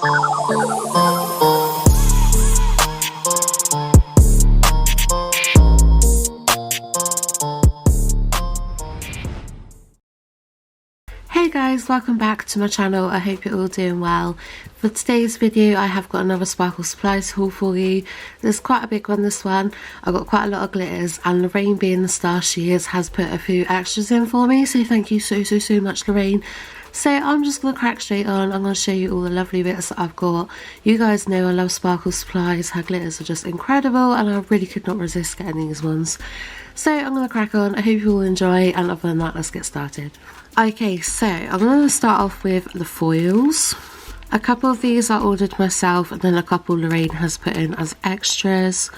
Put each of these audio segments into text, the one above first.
Hey guys, welcome back to my channel. I hope you're all doing well. For today's video I have got another Sparkle Supplies haul for you. There's quite a big one, this one. I've got quite a lot of glitters, and Lorraine, being the star she is, has put a few extras in for me, so thank you so much, Lorraine. So I'm just going to crack straight on. I'm going to show you all the lovely bits that I've got. You guys know I love Sparkle Supplies. Her glitters are just incredible and I really could not resist getting these ones. So I'm going to crack on. I hope you all enjoy, and other than that, let's get started. Okay, so I'm going to start off with the foils. A couple of these I ordered myself, and then a couple Lorraine has put in as extras.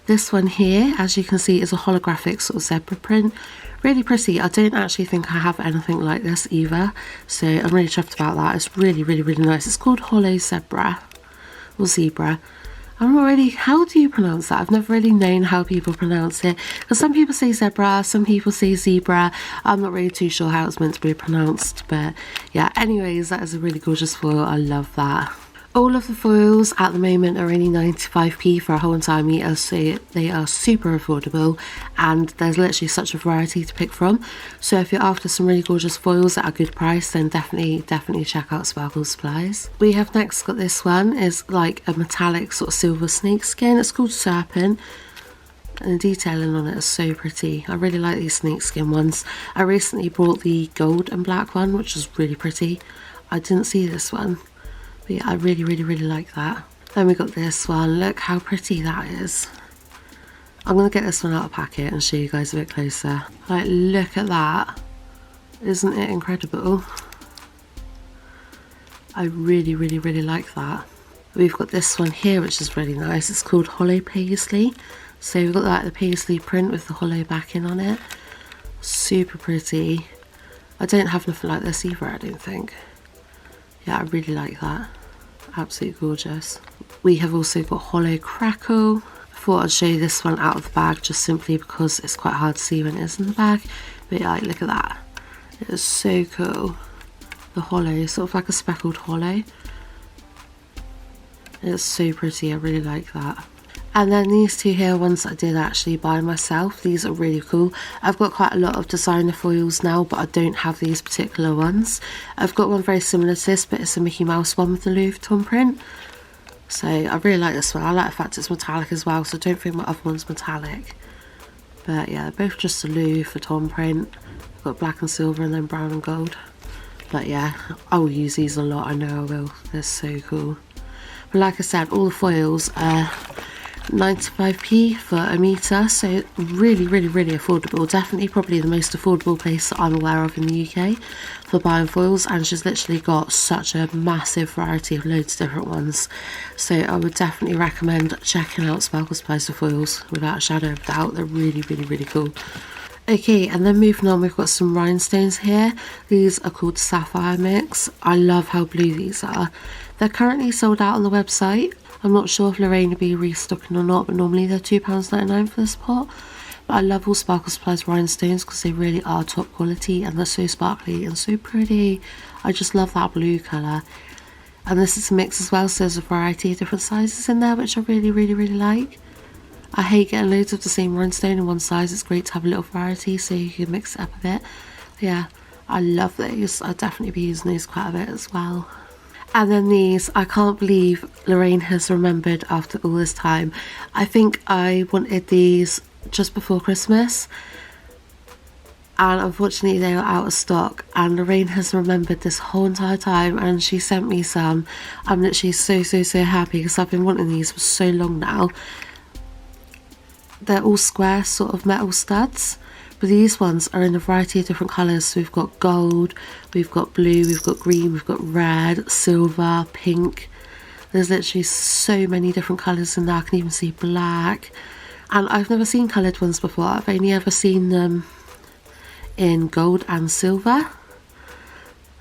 This one here, as you can see, is a holographic sort of zebra print. Really pretty. I don't actually think I have anything like this either, so I'm really chuffed about that. It's really nice. It's called Holographic Zebra, or Zebra. I'm not really, how do you pronounce that? I've never really known how people pronounce it, because some people say zebra, some people say zebra. I'm not really too sure how it's meant to be pronounced, but yeah, anyways, that is a really gorgeous foil. I love that. All of the foils at the moment are only 95p for a whole entire metre, so they are super affordable, and there's literally such a variety to pick from. So if you're after some really gorgeous foils at a good price, then definitely check out Sparkle Supplies. We have next got this one, is like a metallic sort of silver snake skin. It's called Serpent, and the detailing on it is so pretty. I really like these snake skin ones. I recently bought the gold and black one, which is really pretty. I didn't see this one. But yeah, I really like that. Then we got this one. Look how pretty that is. I'm going to get this one out of packet and show you guys a bit closer. Like, look at that. Isn't it incredible? I really like that. We've got this one here, which is really nice. It's called Hollow Paisley. So we've got like the paisley print with the hollow backing on it. Super pretty. I don't have nothing like this either, I don't think. Yeah, I really like that. Absolutely gorgeous. We have also got Hollow Crackle. I thought I'd show you this one out of the bag, just simply because it's quite hard to see when it is in the bag. But yeah, look at that. It is so cool. The hollow, sort of like a speckled hollow. It's so pretty. I really like that. And then these two here are ones that I did actually buy myself. These are really cool. I've got quite a lot of designer foils now, but I don't have these particular ones. I've got one very similar to this, but it's a Mickey Mouse one with the Louis Vuitton print. So I really like this one. I like the fact it's metallic as well, so I don't think my other one's metallic. But yeah, they're both just a Louis Vuitton print. I've got black and silver and then brown and gold. But yeah, I will use these a lot. I know I will. They're so cool. But like I said, all the foils are 95p for a metre, so really affordable. Definitely probably the most affordable place that I'm aware of in the UK for buying foils, and she's literally got such a massive variety of loads of different ones. So I would definitely recommend checking out Sparkle Supplies for foils without a shadow of doubt. They're really cool. Okay, and then moving on, we've got some rhinestones here. These are called Sapphire Mix. I love how blue these are. They're currently sold out on the website. I'm not sure if Lorraine will be restocking or not, but normally they're £2.99 for this pot. But I love all Sparkle Supplies rhinestones because they really are top quality, and they're so sparkly and so pretty. I just love that blue colour. And this is a mix as well, so there's a variety of different sizes in there, which I really like. I hate getting loads of the same rhinestone in one size. It's great to have a little variety so you can mix it up a bit. Yeah, I love these. I'll definitely be using these quite a bit as well. And then these, I can't believe Lorraine has remembered after all this time. I think I wanted these just before Christmas, and unfortunately they were out of stock, and Lorraine has remembered this whole entire time and she sent me some. I'm literally so happy because I've been wanting these for so long now. They're all square sort of metal studs, but these ones are in a variety of different colours. So we've got gold, we've got blue, we've got green, we've got red, silver, pink. There's literally so many different colours in there. I can even see black. And I've never seen coloured ones before. I've only ever seen them in gold and silver.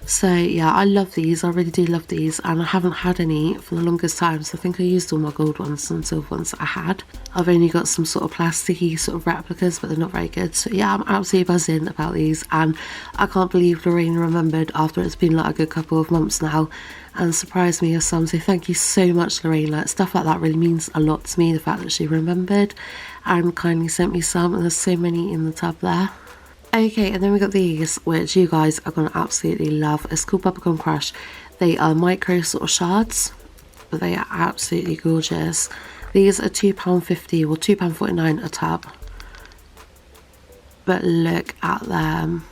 So yeah, I love these, I really do love these, and I haven't had any for the longest time, so I think I used all my gold ones and silver ones that I had. I've only got some sort of plasticky sort of replicas, but they're not very good. So yeah, I'm absolutely buzzing about these, and I can't believe Lorraine remembered after it's been like a good couple of months now and surprised me with some. So thank you so much, Lorraine. Like, stuff like that really means a lot to me, the fact that she remembered and kindly sent me some, and there's so many in the tub there. Okay, and then we got these, which you guys are going to absolutely love. It's called Bubblegum Crush. They are micro sort of shards, but they are absolutely gorgeous. These are £2.50 or £2.49 a tub. But look at them.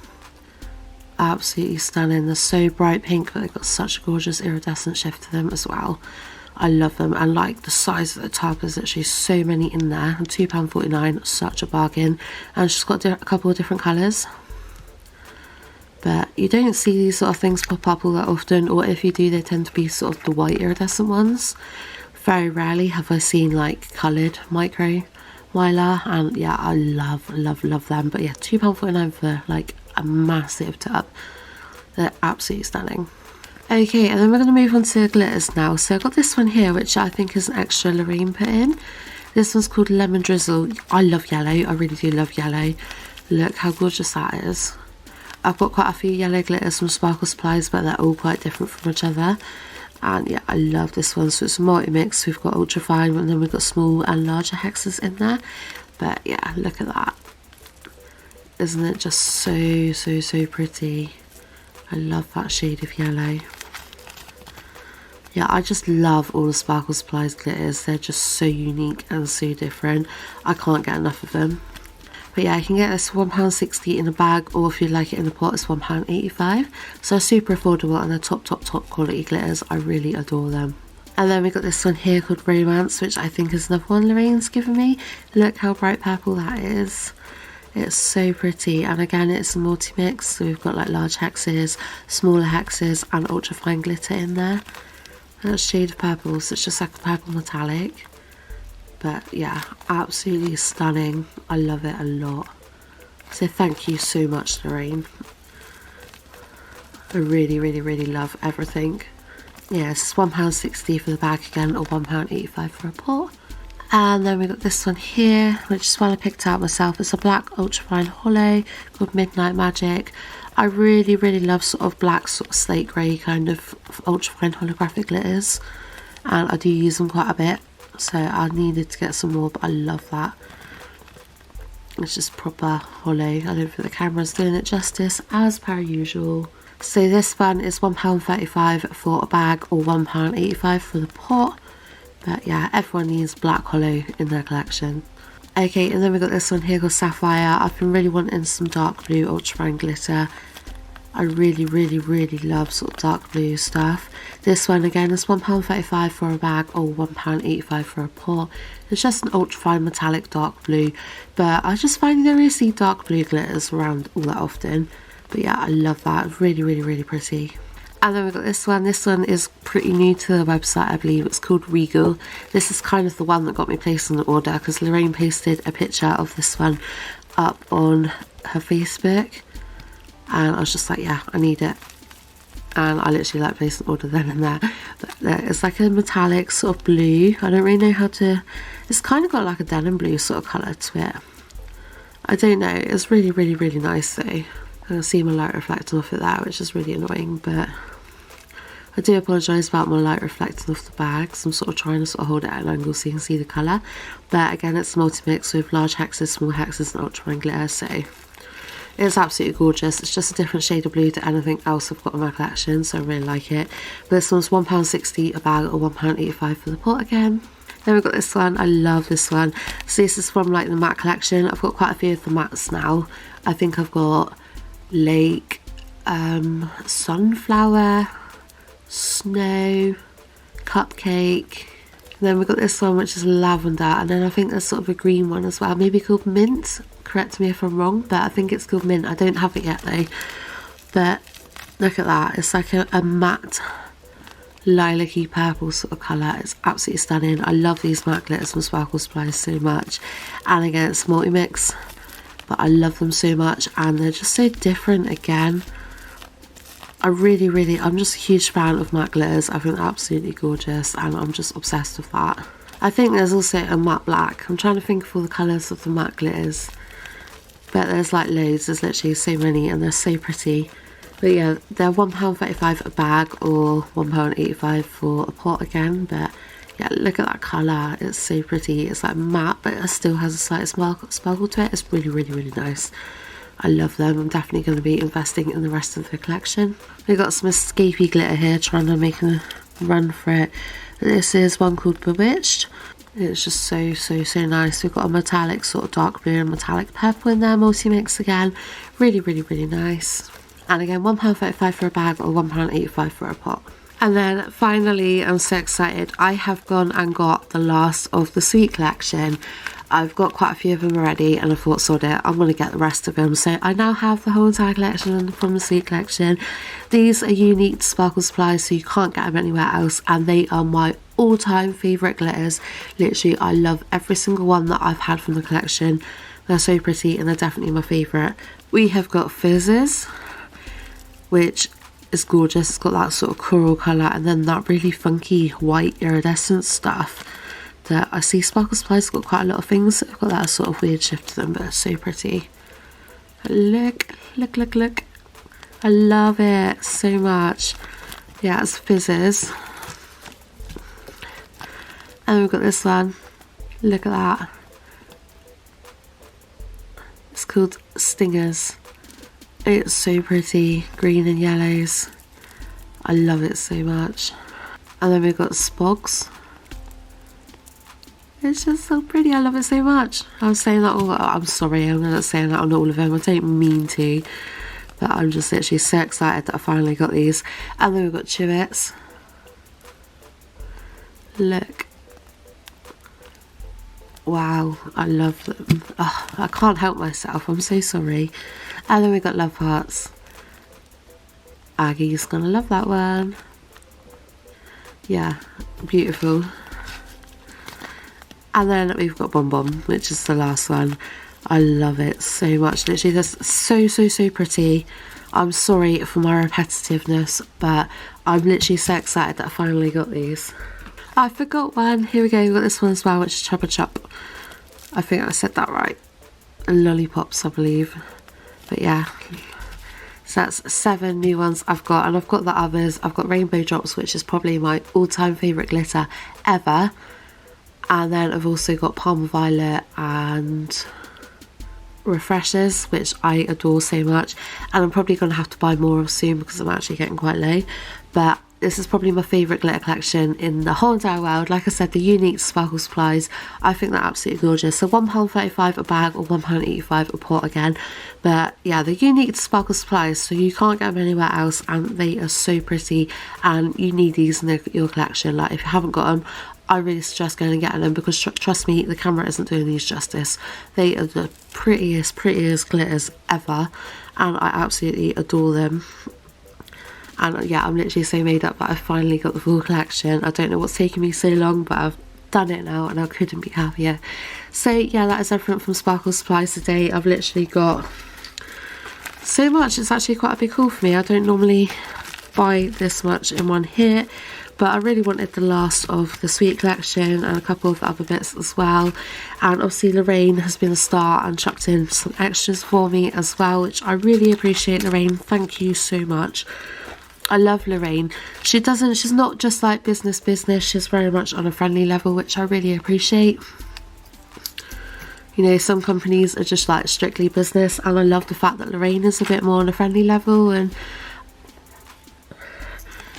Absolutely stunning. They're so bright pink, but they've got such a gorgeous iridescent shift to them as well. I love them, and like the size of the tub, there's actually so many in there, and £2.49, such a bargain. And she's got a couple of different colours, but you don't see these sort of things pop up all that often, or if you do, they tend to be sort of the white iridescent ones. Very rarely have I seen like coloured micro mylar, and yeah, I love them. But yeah, £2.49 for like a massive tub. They're absolutely stunning. Okay, and then we're going to move on to glitters now. So I've got this one here, which I think is an extra Lorraine put in. This one's called Lemon Drizzle. I love yellow. I really do love yellow. Look how gorgeous that is. I've got quite a few yellow glitters from Sparkle Supplies, but they're all quite different from each other. And yeah, I love this one. So it's a multi-mix. We've got ultra fine, and then we've got small and larger hexes in there. But yeah, look at that. Isn't it just so pretty? I love that shade of yellow. Yeah, I just love all the Sparkle Supplies glitters. They're just so unique and so different. I can't get enough of them. But yeah, you can get this for £1.60 in a bag, or if you like it in a pot, it's £1.85. So super affordable, and they're top quality glitters. I really adore them. And then we got this one here called Romance, which I think is another one Lorraine's given me. Look how bright purple that is. It's so pretty, and again it's a multi-mix, so we've got like large hexes, smaller hexes, and ultra fine glitter in there. And it's shade of purple, so it's just like a purple metallic. But yeah, absolutely stunning. I love it a lot. So thank you so much, Lorraine. I really love everything. Yeah, it's £1.60 for the bag again, or £1.85 for a pot. And then we got this one here, which is one I picked out myself. It's a black ultrafine holo called Midnight Magic. I really love sort of black, sort of slate grey kind of ultrafine holographic glitters, and I do use them quite a bit, so I needed to get some more, but I love that. It's just proper holo. I don't think the camera's doing it justice, as per usual. So this one is £1.35 for a bag, or £1.85 for the pot. But yeah, everyone needs black holo in their collection. Okay, and then we got this one here called Sapphire. I've been really wanting some dark blue ultrafine glitter. I really love sort of dark blue stuff. This one again is £1.35 for a bag, or £1.85 for a pot. It's just an ultrafine metallic dark blue, but I just find you don't really see dark blue glitters around all that often. But yeah, I love that. Really pretty. And then we've got this one. This one is pretty new to the website, I believe. It's called Regal. This is kind of the one that got me placing the order, because Lorraine posted a picture of this one up on her Facebook, and I was just like, yeah, I need it. And I literally like placed an order then and there. But it's like a metallic sort of blue. I don't really know how to... It's kind of got like a denim blue sort of colour to it. I don't know. It's really nice though. I can see my light reflecting off it there, which is really annoying, but I do apologise about my light reflecting off the bags. I'm sort of trying to sort of hold it at an angle so you can see the colour. But again, it's a multi-mix with large hexes, small hexes, and ultrafine glitter, so it's absolutely gorgeous. It's just a different shade of blue to anything else I've got in my collection, so I really like it. But this one's £1.60 a bag, or £1.85 for the pot again. Then we've got this one. I love this one. So this is from like the matte collection. I've got quite a few of the mattes now. I think I've got Lake, Sunflower, Snow, Cupcake. And then we've got this one, which is lavender, and then I think there's sort of a green one as well, maybe called Mint. Correct me if I'm wrong, but I think it's called Mint. I don't have it yet though. But look at that. It's like a matte lilac-y purple sort of colour. It's absolutely stunning. I love these matte glitters from Sparkle Supplies so much. And again, it's multi-mix, but I love them so much, and they're just so different again. I'm just a huge fan of matte glitters. I think they're absolutely gorgeous and I'm just obsessed with that. I think there's also a matte black. I'm trying to think of all the colours of the matte glitters, but there's like loads. There's literally so many and they're so pretty. But yeah, they're £1.35 a bag or £1.85 for a pot again. But yeah, look at that colour. It's so pretty. It's like matte, but it still has a slight sparkle to it. It's really, really, really nice. I love them. I'm definitely going to be investing in the rest of the collection. We've got some escapey glitter here, trying to make a run for it. This is one called Bewitched. It's just so nice. We've got a metallic sort of dark blue and metallic purple in there, multi-mix again. Really, really, really nice. And again, £1.35 for a bag or £1.85 for a pot. And then finally, I'm so excited. I have gone and got the last of the sweet collection. I've got quite a few of them already and I thought, sod it, I'm going to get the rest of them. So I now have the whole entire collection from the sweet collection. These are unique to Sparkle Supplies, so you can't get them anywhere else, and they are my all-time favourite glitters. Literally, I love every single one that I've had from the collection. They're so pretty and they're definitely my favourite. We have got Fizzes, which is gorgeous. It's got that sort of coral colour and then that really funky white iridescent stuff that I see Sparkle Supplies got quite a lot of things that have got that sort of weird shift to them, but it's so pretty. Look. I love it so much. Yeah, it's Fizzes. And we've got this one. Look at that. It's called Stingers. It's so pretty, green and yellows. I love it so much. And then we've got Spogs. It's just so pretty, I love it so much. I was saying that all, I'm sorry, I'm not saying that on all of them, I don't mean to. But I'm just literally so excited that I finally got these. And then we've got Chewits. Look. Wow, I love them. Oh, I can't help myself, I'm so sorry. And then we've got Love Hearts. Aggie's gonna love that one. Yeah, beautiful. And then we've got Bom Bom, which is the last one. I love it so much. Literally, that's so pretty. I'm sorry for my repetitiveness, but I'm literally so excited that I finally got these. I forgot one. Here we go. We've got this one as well, which is Chubba Chup. I think I said that right. Lollipops, I believe. But yeah. So that's 7 new ones I've got. And I've got the others. I've got Rainbow Drops, which is probably my all-time favourite glitter ever. And then I've also got Palm Violet and Refreshers, which I adore so much. And I'm probably going to have to buy more of soon because I'm actually getting quite low. But this is probably my favourite glitter collection in the whole entire world. Like I said, the unique Sparkle Supplies, I think they're absolutely gorgeous. So £1.35 a bag or £1.85 a pot again. But yeah, the unique Sparkle Supplies, so you can't get them anywhere else, and they are so pretty, and you need these in your collection. Like, if you haven't got them, I really suggest going and getting them, because trust me, the camera isn't doing these justice. They are the prettiest glitters ever, and I absolutely adore them. And yeah, I'm literally so made up that I've finally got the full collection. I don't know what's taking me so long, but I've done it now and I couldn't be happier. So yeah, that is everything from Sparkle Supplies today. I've literally got so much. It's actually quite a big haul for me. I don't normally buy this much in one hit, but I really wanted the last of the sweet collection and a couple of the other bits as well. And obviously Lorraine has been a star and chucked in some extras for me as well, which I really appreciate. Lorraine, thank you so much. I love Lorraine. She's not just like business, she's very much on a friendly level, which I really appreciate. You know, some companies are just like strictly business, and I love the fact that Lorraine is a bit more on a friendly level, and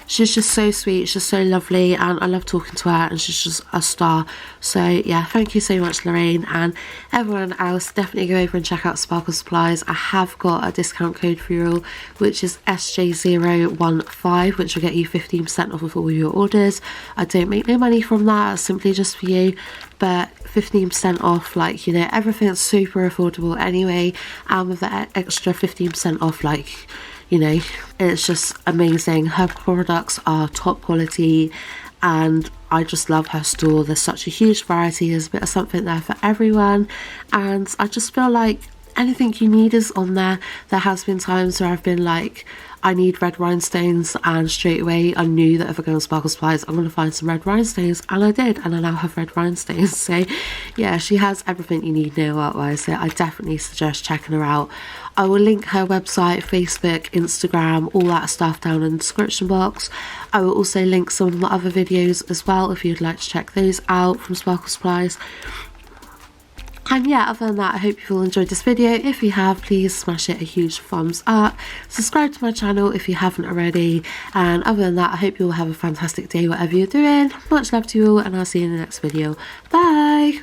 she's just so sweet, she's so lovely, and I love talking to her, and she's just a star. So yeah, thank you so much, Lorraine. And everyone else, definitely go over and check out Sparkle Supplies. I have got a discount code for you all, which is SJ015, which will get you 15% off of all your orders. I don't make no money from that, it's simply just for you, but 15% off, like, you know, everything's super affordable anyway, and with that extra 15% off, like, you know, it's just amazing. Her products are top quality, and I just love her store. There's such a huge variety, there's a bit of something there for everyone, and I just feel like anything you need is on there. There has been times where I've been like, I need red rhinestones, and straight away I knew that if I go on Sparkle Supplies I'm going to find some red rhinestones, and I did, and I now have red rhinestones. So yeah, she has everything you need nail art wise, so I definitely suggest checking her out. I will link her website, Facebook, Instagram, all that stuff down in the description box. I will also link some of my other videos as well if you'd like to check those out from Sparkle Supplies. And yeah, other than that, I hope you've all enjoyed this video. If you have, please smash it a huge thumbs up. Subscribe to my channel if you haven't already. And other than that, I hope you all have a fantastic day, whatever you're doing. Much love to you all, and I'll see you in the next video. Bye!